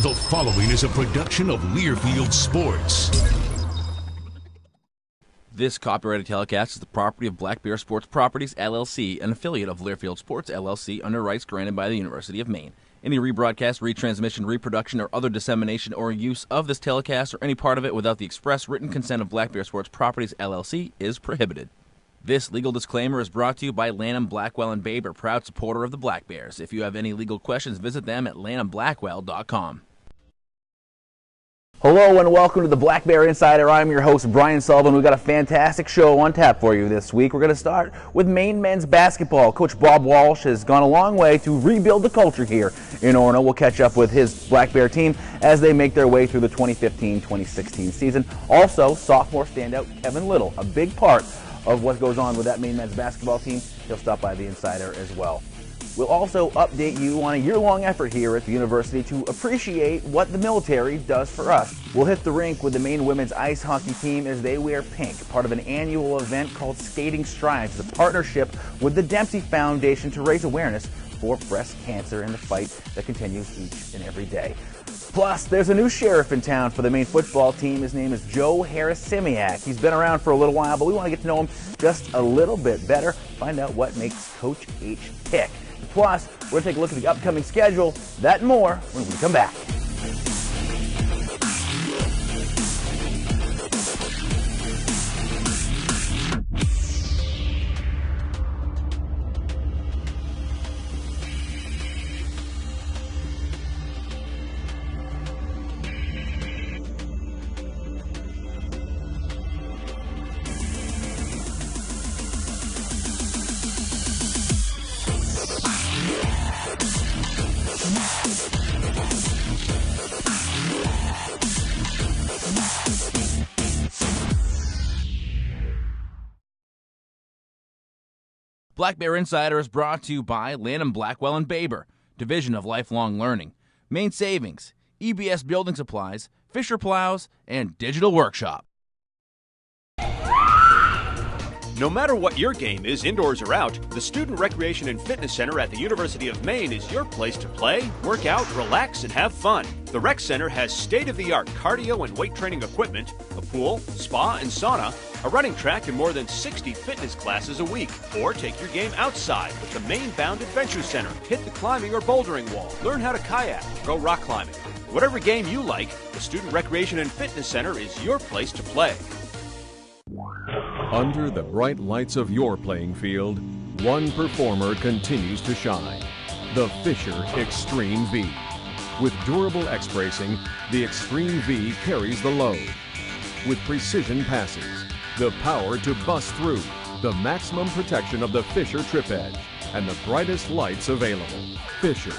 The following is a production of Learfield Sports. This copyrighted telecast is the property of Black Bear Sports Properties, LLC, an affiliate of Learfield Sports, LLC, under rights granted by the University of Maine. Any rebroadcast, retransmission, reproduction, or other dissemination or use of this telecast or any part of it without the express written consent of Black Bear Sports Properties, LLC, is prohibited. This legal disclaimer is brought to you by Lanham, Blackwell & Baber, proud supporter of the Black Bears. If you have any legal questions, visit them at lanhamblackwell.com. Hello and welcome to the Black Bear Insider. I'm your host, Brian Sullivan. We've got a fantastic show on tap for you this week. We're going to start with Maine men's basketball. Coach Bob Walsh has gone a long way to rebuild the culture here in Orono. We'll catch up with his Black Bear team as they make their way through the 2015-2016 season. Also, sophomore standout Kevin Little, a big part of what goes on with that Maine men's basketball team. He'll stop by the Insider as well. We'll also update you on a year-long effort here at the university to appreciate what the military does for us. We'll hit the rink with the Maine women's ice hockey team as they wear pink, part of an annual event called Skating Strides, a partnership with the Dempsey Foundation to raise awareness for breast cancer and the fight that continues each and every day. Plus, there's a new sheriff in town for the Maine football team. His name is Joe Harasymiak. He's been around for a little while, but we want to get to know him just a little bit better, find out what makes Coach H tick. Plus, we're going to take a look at the upcoming schedule, that and more when we come back. Black Bear Insider is brought to you by Lanham, Blackwell & Baber, Division of Lifelong Learning, Maine Savings, EBS Building Supplies, Fisher Plows, and Digital Workshop. No matter what your game is, indoors or out, the Student Recreation and Fitness Center at the University of Maine is your place to play, work out, relax, and have fun. The Rec Center has state-of-the-art cardio and weight training equipment, a pool, spa, and sauna, a running track, and more than 60 fitness classes a week. Or take your game outside with the Maine-bound Adventure Center. Hit the climbing or bouldering wall, learn how to kayak, go rock climbing. Whatever game you like, the Student Recreation and Fitness Center is your place to play. Under the bright lights of your playing field, one performer continues to shine. The Fisher Extreme V. With durable X-bracing, the Extreme V carries the load. With precision passes, the power to bust through, the maximum protection of the Fisher Trip Edge, and the brightest lights available. Fisher,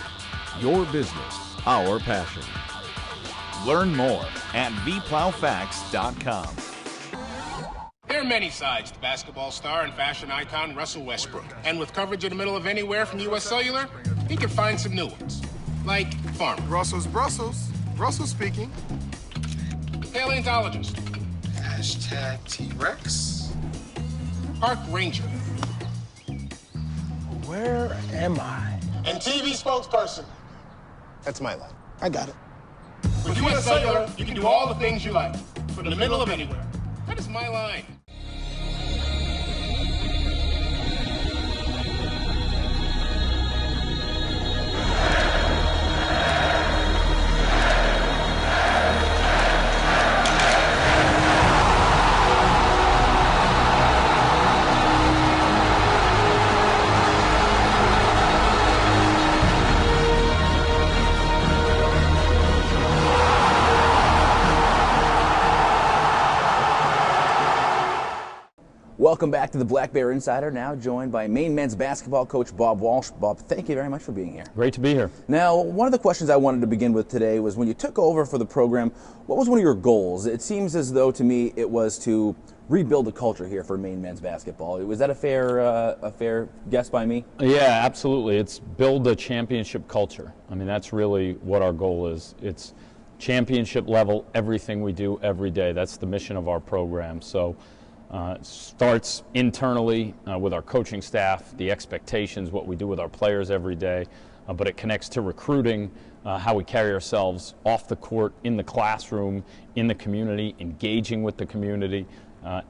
your business, our passion. Learn more at vplowfacts.com. There are many sides to basketball star and fashion icon Russell Westbrook. And with coverage in the middle of anywhere from U.S. Cellular, he can find some new ones. Like Farmer. Russell's Brussels. Russell speaking. Paleontologist. Hashtag T-Rex. Park Ranger. Where am I? And TV spokesperson. That's my line. I got it. With U.S. Cellular, you can do all the things you like. From the middle of anywhere. That is my line. Welcome back to the Black Bear Insider, now joined by Maine men's basketball coach Bob Walsh. Bob, thank you very much for being here. Great to be here. Now, one of the questions I wanted to begin with today was when you took over for the program, what was one of your goals? It seems as though to me it was to rebuild the culture here for Maine men's basketball. Was that a fair guess by me? Yeah, absolutely. It's build a championship culture. I mean, that's really what our goal is. It's championship level, everything we do every day. That's the mission of our program. So it starts internally with our coaching staff, the expectations, what we do with our players every day, but it connects to recruiting, how we carry ourselves off the court, in the classroom, in the community, engaging with the community,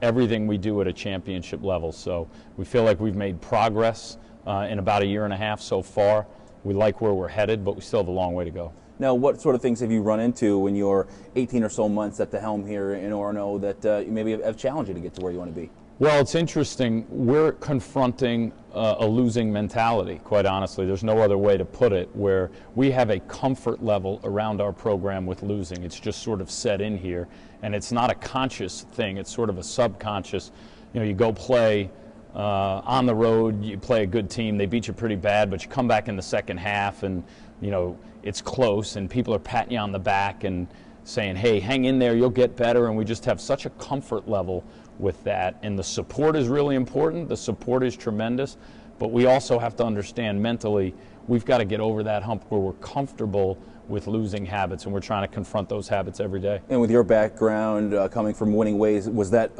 everything we do at a championship level. So we feel like we've made progress in about a year and a half so far. We like where we're headed, but we still have a long way to go. Now, what sort of things have you run into in your 18 or so months at the helm here in Orono that maybe have challenged you to get to where you want to be? Well, it's interesting. We're confronting a losing mentality, quite honestly. There's no other way to put it, where we have a comfort level around our program with losing. It's just sort of set in here, and it's not a conscious thing. It's sort of a subconscious. You know, you go play on the road, you play a good team, they beat you pretty bad, but you come back in the second half and, you know, it's close and people are patting you on the back and saying, hey, hang in there, you'll get better, and we just have such a comfort level with that. And the support is really important. The support is tremendous, but we also have to understand mentally we've got to get over that hump where we're comfortable with losing habits, and we're trying to confront those habits every day. And with your background coming from winning ways, was that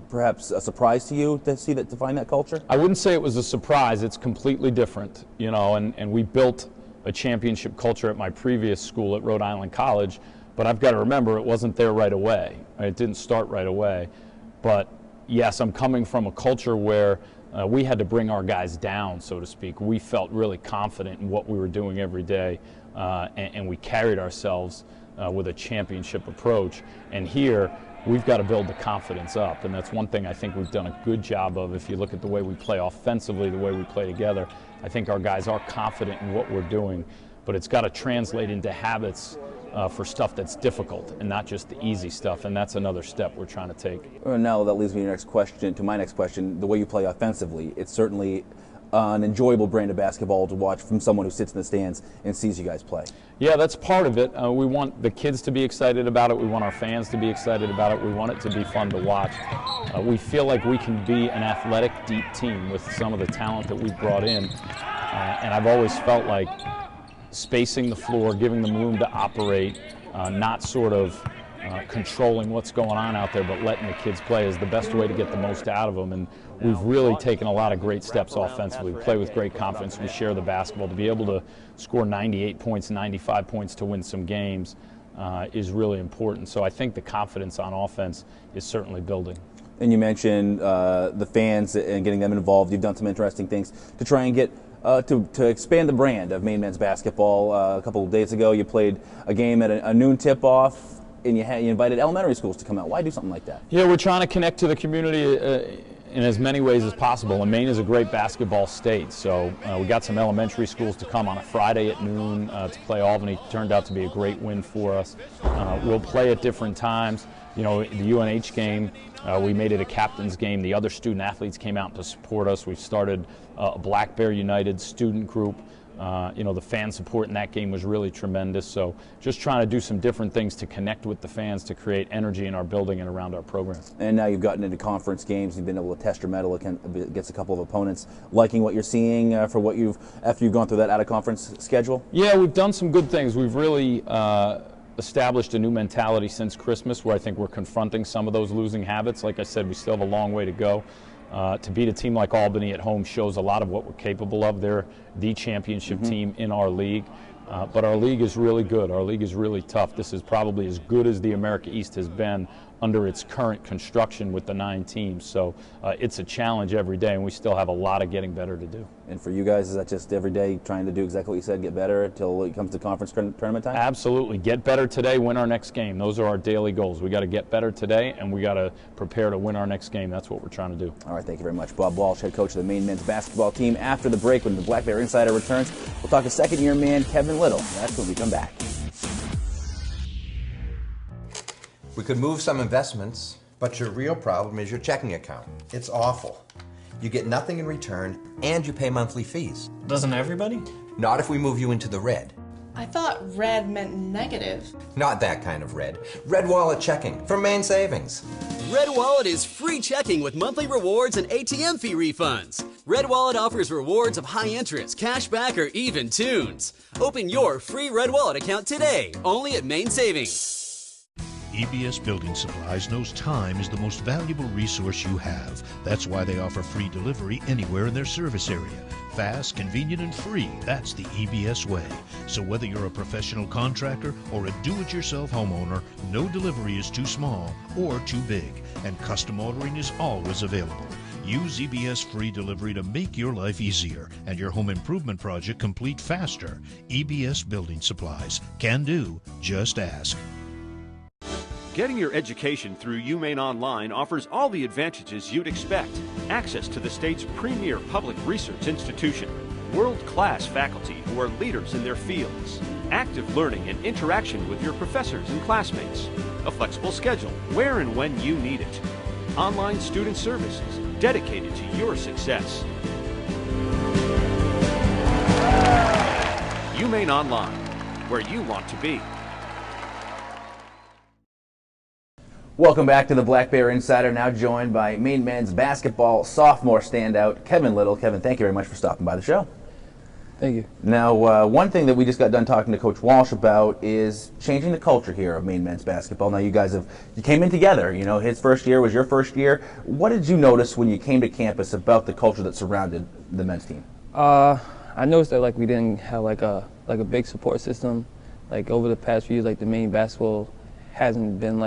perhaps a surprise to you to see that, to find that culture? I wouldn't say it was a surprise. It's completely different, you know, and we built a championship culture at my previous school at Rhode Island College, but I've got to remember it wasn't there right away. It didn't start right away. But yes, I'm coming from a culture where we had to bring our guys down, so to speak. We felt really confident in what we were doing every day, and we carried ourselves with a championship approach. And here, we've got to build the confidence up, and that's one thing I think we've done a good job of. If you look at the way we play offensively, the way we play together, I think our guys are confident in what we're doing, but it's got to translate into habits for stuff that's difficult and not just the easy stuff, and that's another step we're trying to take. Now that leads me to my next question. The way you play offensively, it's certainly an enjoyable brand of basketball to watch from someone who sits in the stands and sees you guys play. Yeah, that's part of it. We want the kids to be excited about it. We want our fans to be excited about it. We want it to be fun to watch. We feel like we can be an athletic, deep team with some of the talent that we've brought in, and I've always felt like spacing the floor, giving them room to operate, not sort of controlling what's going on out there, but letting the kids play is the best way to get the most out of them. And we've really taken a lot of great steps offensively. We play with great confidence. We share the basketball. To be able to score 98 points, 95 points to win some games is really important. So I think the confidence on offense is certainly building. And you mentioned the fans and getting them involved. You've done some interesting things to try and get to expand the brand of Maine men's basketball. A couple of days ago, you played a game at a noon tip-off, and you invited elementary schools to come out. Why do something like that? Yeah, we're trying to connect to the community in as many ways as possible. And Maine is a great basketball state, so we got some elementary schools to come on a Friday at noon to play Albany. Turned out to be a great win for us. We'll play at different times. You know, the UNH game, we made it a captain's game. The other student athletes came out to support us. We've started a Black Bear United student group. You know, the fan support in that game was really tremendous. So just trying to do some different things to connect with the fans to create energy in our building and around our program. And now you've gotten into conference games. You've been able to test your mettle against a couple of opponents. Liking what you're seeing after you've gone through that out-of-conference schedule? Yeah, we've done some good things. We've really established a new mentality since Christmas where I think we're confronting some of those losing habits. Like I said, we still have a long way to go. To beat a team like Albany at home shows a lot of what we're capable of. They're the championship team in our league. But our league is really good. Our league is really tough. This is probably as good as the America East has been under its current construction with the 9 teams. So it's a challenge every day, and we still have a lot of getting better to do. And for you guys, is that just every day trying to do exactly what you said, get better until it comes to conference tournament time? Absolutely. Get better today, win our next game. Those are our daily goals. We got to get better today, and we got to prepare to win our next game. That's what we're trying to do. All right, thank you very much. Bob Walsh, head coach of the Maine men's basketball team. After the break, when the Black Bear Insider returns, we'll talk to second-year man Kevin Little. That's when we come back. We could move some investments, but your real problem is your checking account. It's awful. You get nothing in return, and you pay monthly fees. Doesn't everybody? Not if we move you into the red. I thought red meant negative. Not that kind of red. Red Wallet checking from Maine Savings. Red Wallet is free checking with monthly rewards and ATM fee refunds. Red Wallet offers rewards of high interest, cash back, or even tunes. Open your free Red Wallet account today, only at Maine Savings. EBS Building Supplies knows time is the most valuable resource you have. That's why they offer free delivery anywhere in their service area. Fast, convenient, and free. That's the EBS way. So whether you're a professional contractor or a do-it-yourself homeowner, no delivery is too small or too big, and custom ordering is always available. Use EBS free delivery to make your life easier and your home improvement project complete faster. EBS Building Supplies. Can do. Just ask. Getting your education through UMaine Online offers all the advantages you'd expect. Access to the state's premier public research institution, world-class faculty who are leaders in their fields, active learning and interaction with your professors and classmates, a flexible schedule where and when you need it, online student services dedicated to your success. UMaine Online, where you want to be. Welcome back to the Black Bear Insider, now joined by Maine men's basketball sophomore standout, Kevin Little. Kevin, thank you very much for stopping by the show. Thank you. Now, one thing that we just got done talking to Coach Walsh about is changing the culture here of Maine men's basketball. Now, you came in together. You know, his first year was your first year. What did you notice when you came to campus about the culture that surrounded the men's team? I noticed that we didn't have like a big support system. Like over the past few years, the Maine basketball hasn't been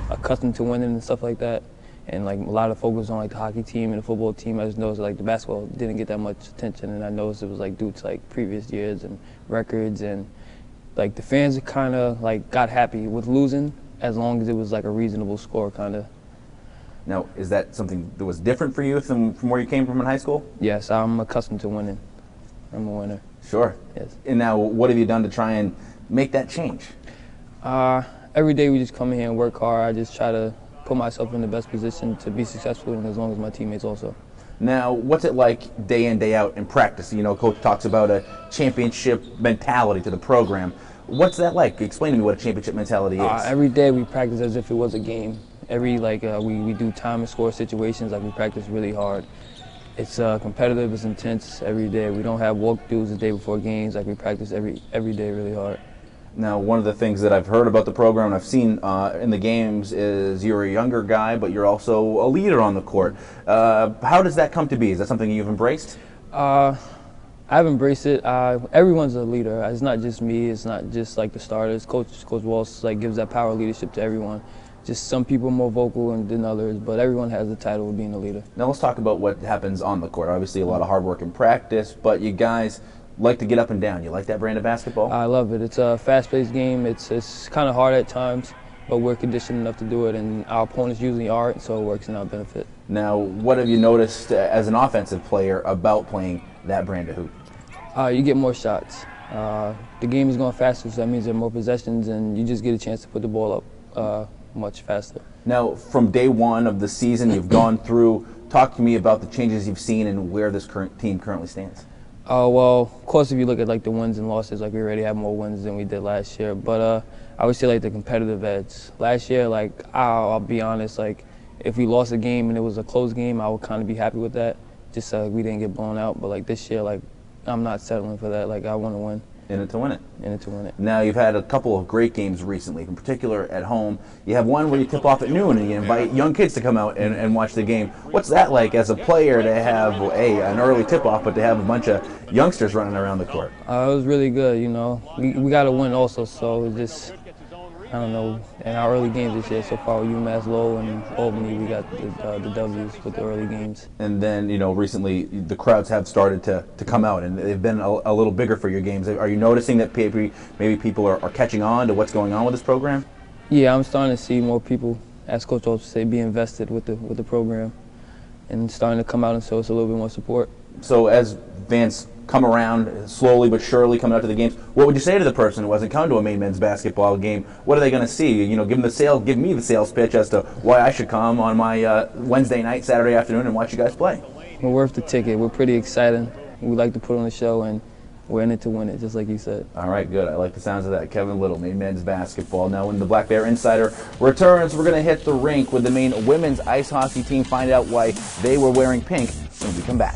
accustomed to winning and stuff like that, and a lot of focus on the hockey team and the football team. I just noticed the basketball didn't get that much attention, and I noticed it was due to previous years and records, and the fans kind of got happy with losing as long as it was a reasonable score kind of. Now, is that something that was different for you from where you came from in high school? Yes, I'm accustomed to winning. I'm a winner. Sure. Yes. And now, what have you done to try and make that change? Every day we just come in here and work hard. I just try to put myself in the best position to be successful, and as long as my teammates also. Now, what's it like day in, day out in practice? You know, Coach talks about a championship mentality to the program. What's that like? Explain to me what a championship mentality is. Every day we practice as if it was a game. We do time and score situations. We practice really hard. It's competitive. It's intense every day. We don't have walkthroughs the day before games. We practice every day really hard. Now, one of the things that I've heard about the program and I've seen in the games is you're a younger guy, but you're also a leader on the court. How does that come to be? Is that something you've embraced? I've embraced it. Everyone's a leader. It's not just me. It's not just the starters. Coach Walsh gives that power of leadership to everyone. Just some people are more vocal than others, but everyone has the title of being a leader. Now let's talk about what happens on the court. Obviously a lot of hard work in practice, but you guys like to get up and down. You like that brand of basketball? I love it. It's a fast-paced game. It's kind of hard at times, but we're conditioned enough to do it, and our opponents usually aren't, so it works in our benefit. Now, what have you noticed as an offensive player about playing that brand of hoop? You get more shots. The game is going faster, so that means there are more possessions, and you just get a chance to put the ball up much faster. Now, from day one of the season you've gone through, talk to me about the changes you've seen and where this current team currently stands. Well, of course, if you look at the wins and losses, we already have more wins than we did last year. But I would say the competitive edge. Last year, I'll be honest, if we lost a game and it was a close game, I would kind of be happy with that. Just we didn't get blown out. But this year, I'm not settling for that. I want to win. In it to win it. In it to win it. Now, you've had a couple of great games recently, in particular at home. You have one where you tip off at noon and you invite young kids to come out and watch the game. What's that like as a player to have, an early tip-off, but to have a bunch of youngsters running around the court? It was really good, We got to win also, so it just, I don't know, in our early games this year so far with UMass Lowell and Albany, we got the W's with the early games. And then, recently the crowds have started to come out, and they've been a little bigger for your games. Are you noticing that maybe people are catching on to what's going on with this program? Yeah, I'm starting to see more people, as Coach Walsh say, be invested with the program and starting to come out and show us a little bit more support. So as fans come around slowly but surely coming out to the games, what would you say to the person who hasn't come to a Maine men's basketball game? What are they going to see? Give me the sales pitch as to why I should come on my Wednesday night, Saturday afternoon and watch you guys play. We're worth the ticket. We're pretty excited. We like to put on the show, and we're in it to win it, just like you said. All right, good. I like the sounds of that. Kevin Little, Maine men's basketball. Now when the Black Bear Insider returns, we're going to hit the rink with the Maine women's ice hockey team, find out why they were wearing pink when we come back.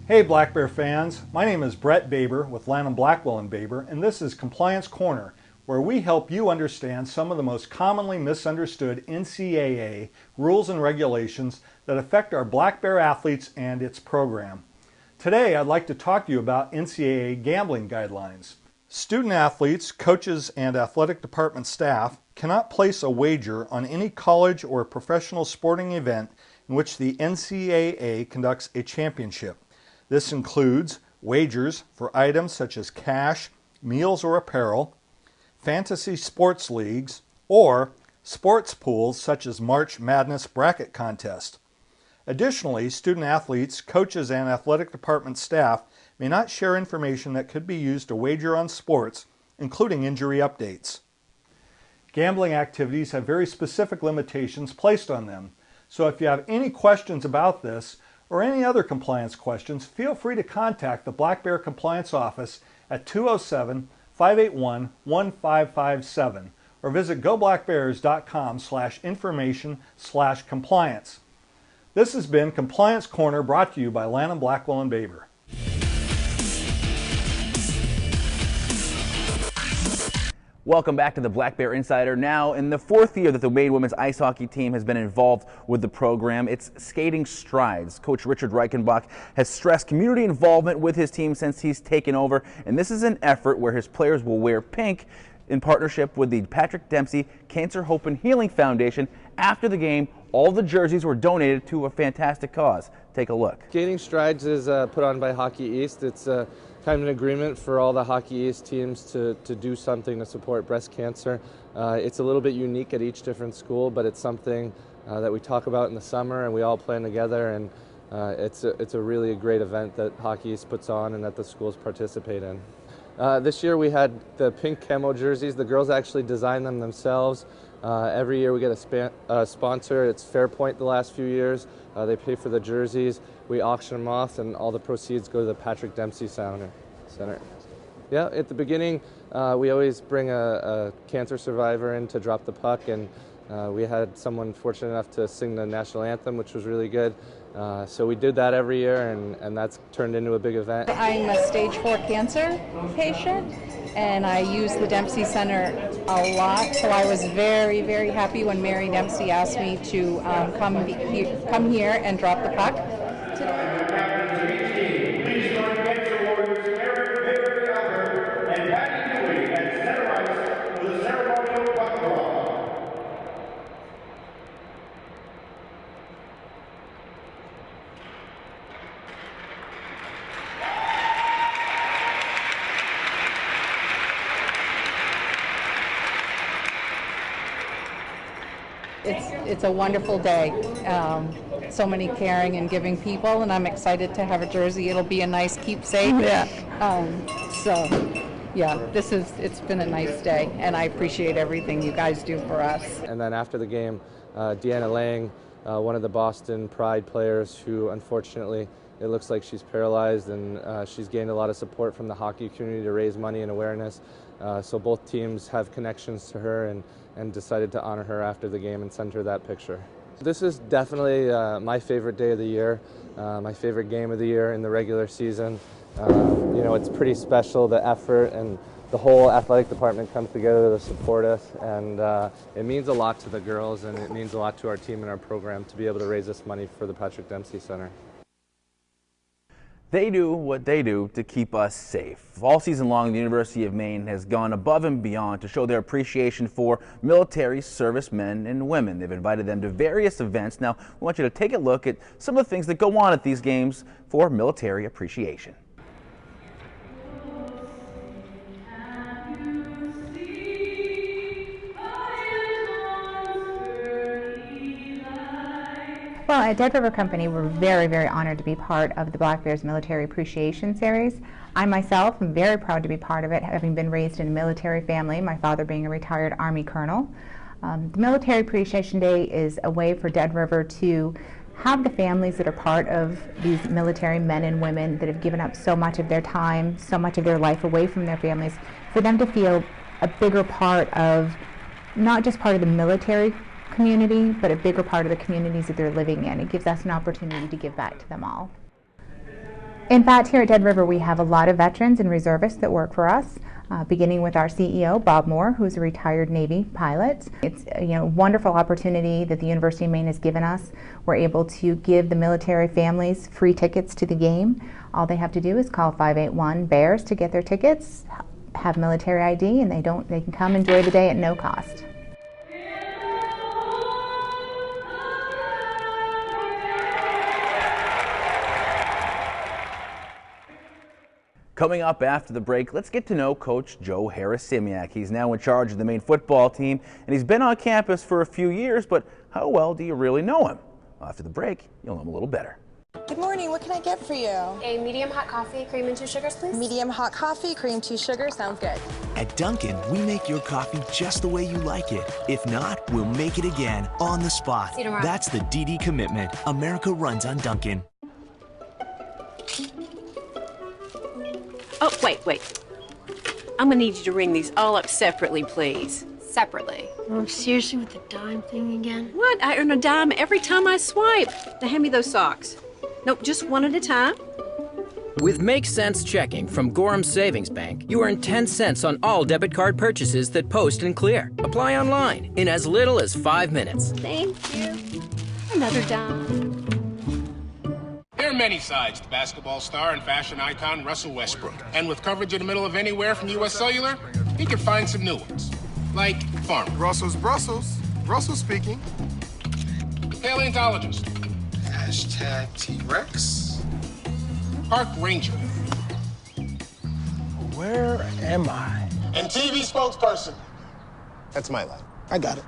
Hey Black Bear fans, my name is Brett Baber with Lanham Blackwell & Baber, and this is Compliance Corner, where we help you understand some of the most commonly misunderstood NCAA rules and regulations that affect our Black Bear athletes and its program. Today I'd like to talk to you about NCAA gambling guidelines. Student athletes, coaches, and athletic department staff cannot place a wager on any college or professional sporting event in which the NCAA conducts a championship. This includes wagers for items such as cash, meals or apparel, fantasy sports leagues, or sports pools such as March Madness bracket contest. Additionally, student athletes, coaches, and athletic department staff may not share information that could be used to wager on sports, including injury updates. Gambling activities have very specific limitations placed on them, so if you have any questions about this or any other compliance questions, feel free to contact the Black Bear Compliance Office at 207-581-1557 or visit goblackbears.com/information/compliance. This has been Compliance Corner, brought to you by Lanham Blackwell & Baber. Welcome back to the Black Bear Insider. Now, in the fourth year that the Maine women's ice hockey team has been involved with the program, it's skating strides. Coach Richard Reichenbach has stressed community involvement with his team since he's taken over, and this is an effort where his players will wear pink in partnership with the Patrick Dempsey Cancer Hope and Healing Foundation. After the game, all the jerseys were donated to a fantastic cause. Take a look. Skating Strides is put on by Hockey East. It's kind of an agreement for all the Hockey East teams to do something to support breast cancer. It's a little bit unique at each different school, but it's something that we talk about in the summer and we all plan together, and it's a really great event that Hockey East puts on and that the schools participate in. This year we had the pink camo jerseys. The girls actually designed them themselves. Every year we get a sponsor. It's Fairpoint the last few years. They pay for the jerseys. We auction them off, and all the proceeds go to the Patrick Dempsey Center. Yeah, at the beginning, we always bring a cancer survivor in to drop the puck, and we had someone fortunate enough to sing the national anthem, which was really good. So we did that every year, and that's turned into a big event. I'm a stage 4 cancer patient, and I use the Dempsey Center a lot, so I was very, very happy when Mary Dempsey asked me to come here and drop the puck today. It's a wonderful day. So many caring and giving people, and I'm excited to have a jersey. It'll be a nice keepsake. Yeah. It's been a nice day, and I appreciate everything you guys do for us. And then after the game, Deanna Lang, one of the Boston Pride players who unfortunately it looks like she's paralyzed, and she's gained a lot of support from the hockey community to raise money and awareness. So both teams have connections to her and decided to honor her after the game and send her that picture. This is definitely my favorite day of the year, my favorite game of the year in the regular season. You know, it's pretty special, the effort, and the whole athletic department comes together to support us, and it means a lot to the girls, and it means a lot to our team and our program to be able to raise this money for the Patrick Dempsey Center. They do what they do to keep us safe. All season long, the University of Maine has gone above and beyond to show their appreciation for military servicemen and women. They've invited them to various events. Now, we want you to take a look at some of the things that go on at these games for military appreciation. Well, at Dead River Company, we're very, very honored to be part of the Black Bears Military Appreciation Series. I myself am very proud to be part of it, having been raised in a military family, my father being a retired Army colonel. The Military Appreciation Day is a way for Dead River to have the families that are part of these military men and women that have given up so much of their time, so much of their life away from their families, for them to feel a bigger part of, not just part of the military community, but a bigger part of the communities that they're living in. It gives us an opportunity to give back to them all. In fact, here at Dead River, we have a lot of veterans and reservists that work for us, beginning with our CEO, Bob Moore, who's a retired Navy pilot. It's a wonderful opportunity that the University of Maine has given us. We're able to give the military families free tickets to the game. All they have to do is call 581-BEARS to get their tickets, have military ID, and they can come enjoy the day at no cost. Coming up after the break, let's get to know Coach Joe Harasymiak. He's now in charge of the Maine football team, and he's been on campus for a few years, but how well do you really know him? After the break, you'll know him a little better. Good morning, what can I get for you? A medium hot coffee, cream and 2 sugars, please. Medium hot coffee, cream, 2 sugars, sounds good. At Dunkin', we make your coffee just the way you like it. If not, we'll make it again, on the spot. See you tomorrow. That's the DD commitment. America runs on Dunkin'. Oh, wait. I'm gonna need you to ring these all up separately, please. Separately. Oh, seriously with the dime thing again? What? I earn a dime every time I swipe. Now hand me those socks. Nope, just one at a time. With Make Sense Checking from Gorham Savings Bank, you earn 10 cents on all debit card purchases that post and clear. Apply online in as little as 5 minutes. Thank you. Another dime. There are many sides to basketball star and fashion icon Russell Westbrook. And with coverage in the middle of anywhere from US Cellular, he can find some new ones. Like farm. Brussels. Russell speaking. Paleontologist. Hashtag T-Rex. Park ranger. Where am I? And TV spokesperson. That's my line. I got it.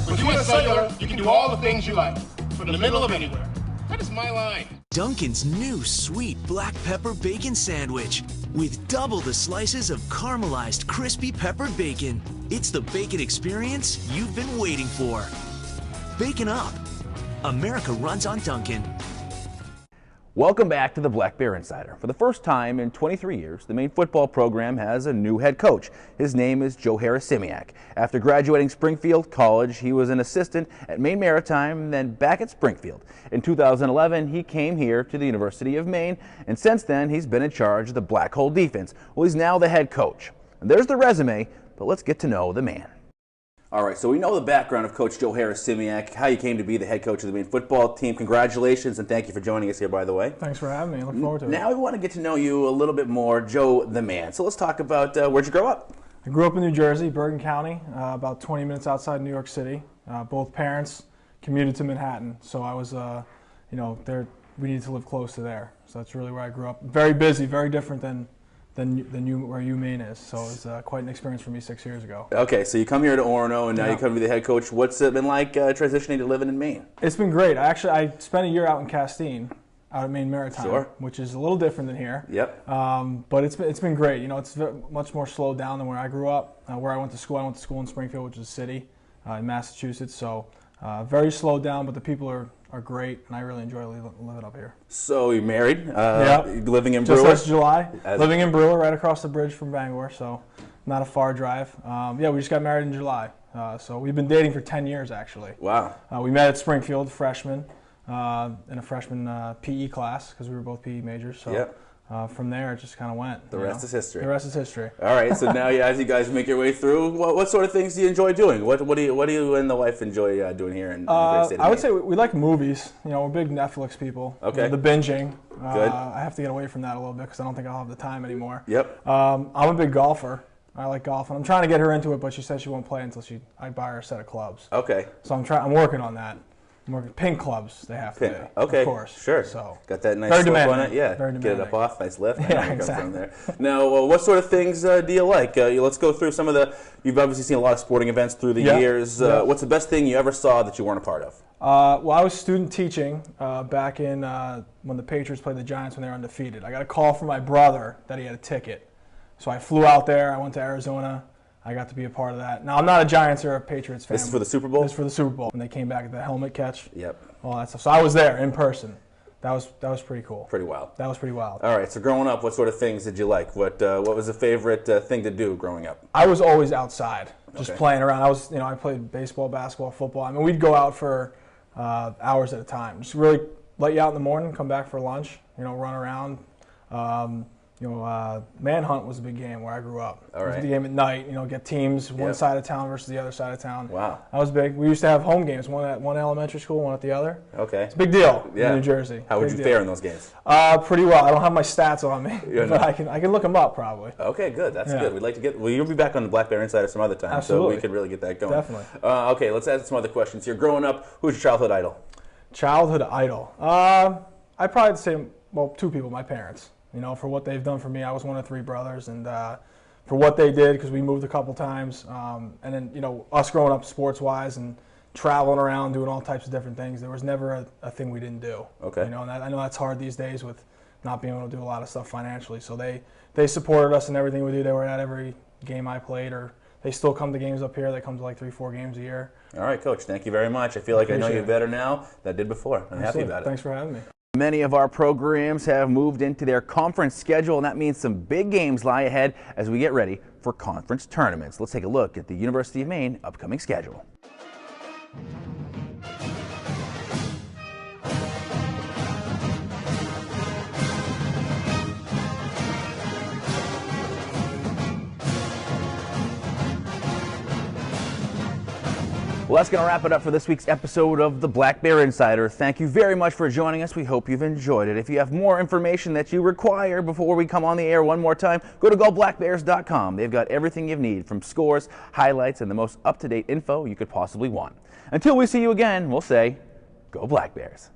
With US Cellular, you can do all the things you like. From the middle of anywhere. That is my line. Dunkin's new sweet black pepper bacon sandwich with double the slices of caramelized crispy peppered bacon. It's the bacon experience you've been waiting for. Bacon up. America runs on Dunkin'. Welcome back to the Black Bear Insider. For the first time in 23 years, the Maine football program has a new head coach. His name is Joe Harasymiak. After graduating Springfield College, he was an assistant at Maine Maritime and then back at Springfield. In 2011, he came here to the University of Maine, and since then, he's been in charge of the Black Hole defense. Well, he's now the head coach. And there's the resume, but let's get to know the man. All right, so we know the background of Coach Joe Harasymiak, how you came to be the head coach of the Maine football team. Congratulations, and thank you for joining us here, by the way. Thanks for having me. I look forward to it. Now we want to get to know you a little bit more, Joe the man. So let's talk about where'd you grow up? I grew up in New Jersey, Bergen County, about 20 minutes outside New York City. Both parents commuted to Manhattan, so I was, there. We needed to live close to there. So that's really where I grew up. Very busy, very different than where Maine is. So it was quite an experience for me 6 years ago. Okay, so you come here to Orono, and now you come to be the head coach. What's it been like transitioning to living in Maine? It's been great. I spent a year out in Castine, out at Maine Maritime, which is a little different than here. Yep. But it's been great. It's much more slowed down than where I grew up. Where I went to school in Springfield, which is a city in Massachusetts. So very slowed down, but the people are great, and I really enjoy living up here. So you're married, living in Just Brewer? last July. Living in Brewer, right across the bridge from Bangor, so not a far drive. We just got married in July. So we've been dating for 10 years, actually. Wow. We met at Springfield, freshmen, in a freshman PE class, because we were both PE majors. So from there, it just kind of went. The rest is history. The rest is history. All right, so now as you guys make your way through, what sort of things do you enjoy doing? What do you and the wife enjoy doing here in the great state of Maine? I would say we like movies. We're big Netflix people. Okay. The binging. Good. I have to get away from that a little bit because I don't think I'll have the time anymore. Yep. I'm a big golfer. I like golf, and I'm trying to get her into it, but she says she won't play until I buy her a set of clubs. Okay. So I'm working on that. I'm working pink clubs. They have to be. Okay. Of course. Sure. So got that nice very slip demanding. on it. Yeah. Very Get demanding. it up off. Nice lift. Yeah, exactly. From there. Now, what sort of things do you like? Let's go through some of the. You've obviously seen a lot of sporting events through the years. What's the best thing you ever saw that you weren't a part of? Well, I was student teaching back in when the Patriots played the Giants when they were undefeated. I got a call from my brother that he had a ticket. So I flew out there. I went to Arizona. I got to be a part of that. Now, I'm not a Giants or a Patriots fan. This is for the Super Bowl? This is for the Super Bowl. And they came back at the helmet catch. Yep. All that stuff. So I was there in person. That was pretty cool. Pretty wild. That was pretty wild. All right, so growing up, what sort of things did you like? What was the favorite thing to do growing up? I was always outside, just playing around. I played baseball, basketball, football. I mean, we'd go out for hours at a time. Just really let you out in the morning, come back for lunch, run around. Manhunt was a big game where I grew up. All It was right. a big game at night, get teams, one Yep. side of town versus the other side of town. Wow. That was big. We used to have home games, one at one elementary school, one at the other. Okay. It's a big deal Yeah. in New Jersey. How would Big you deal. fare in those games? Pretty well. I don't have my stats on me, Yeah, but no. I can look them up probably. Okay, good. That's Yeah. good. We'd like to get. Well, you'll be back on the Black Bear Insider some other time, Absolutely. so we could really get that going. Definitely. Okay, let's add some other questions here. Growing up, who's your childhood idol? Childhood idol. I'd probably say, two people, my parents. For what they've done for me. I was one of 3 brothers, and for what they did, because we moved a couple times, and then, us growing up sports-wise and traveling around doing all types of different things, there was never a thing we didn't do. Okay. And I know that's hard these days with not being able to do a lot of stuff financially. So they supported us in everything we do. They were at every game I played, or they still come to games up here. They come to like 3-4 games a year. All right, Coach. Thank you very much. I feel like I know you Appreciate it. better now than I did before. I'm happy Absolutely. about it. Thanks for having me. Many of our programs have moved into their conference schedule, and that means some big games lie ahead as we get ready for conference tournaments. Let's take a look at the University of Maine upcoming schedule. Well, that's going to wrap it up for this week's episode of the Black Bear Insider. Thank you very much for joining us. We hope you've enjoyed it. If you have more information that you require before we come on the air one more time, go to goblackbears.com. They've got everything you need, from scores, highlights, and the most up-to-date info you could possibly want. Until we see you again, we'll say, go Black Bears.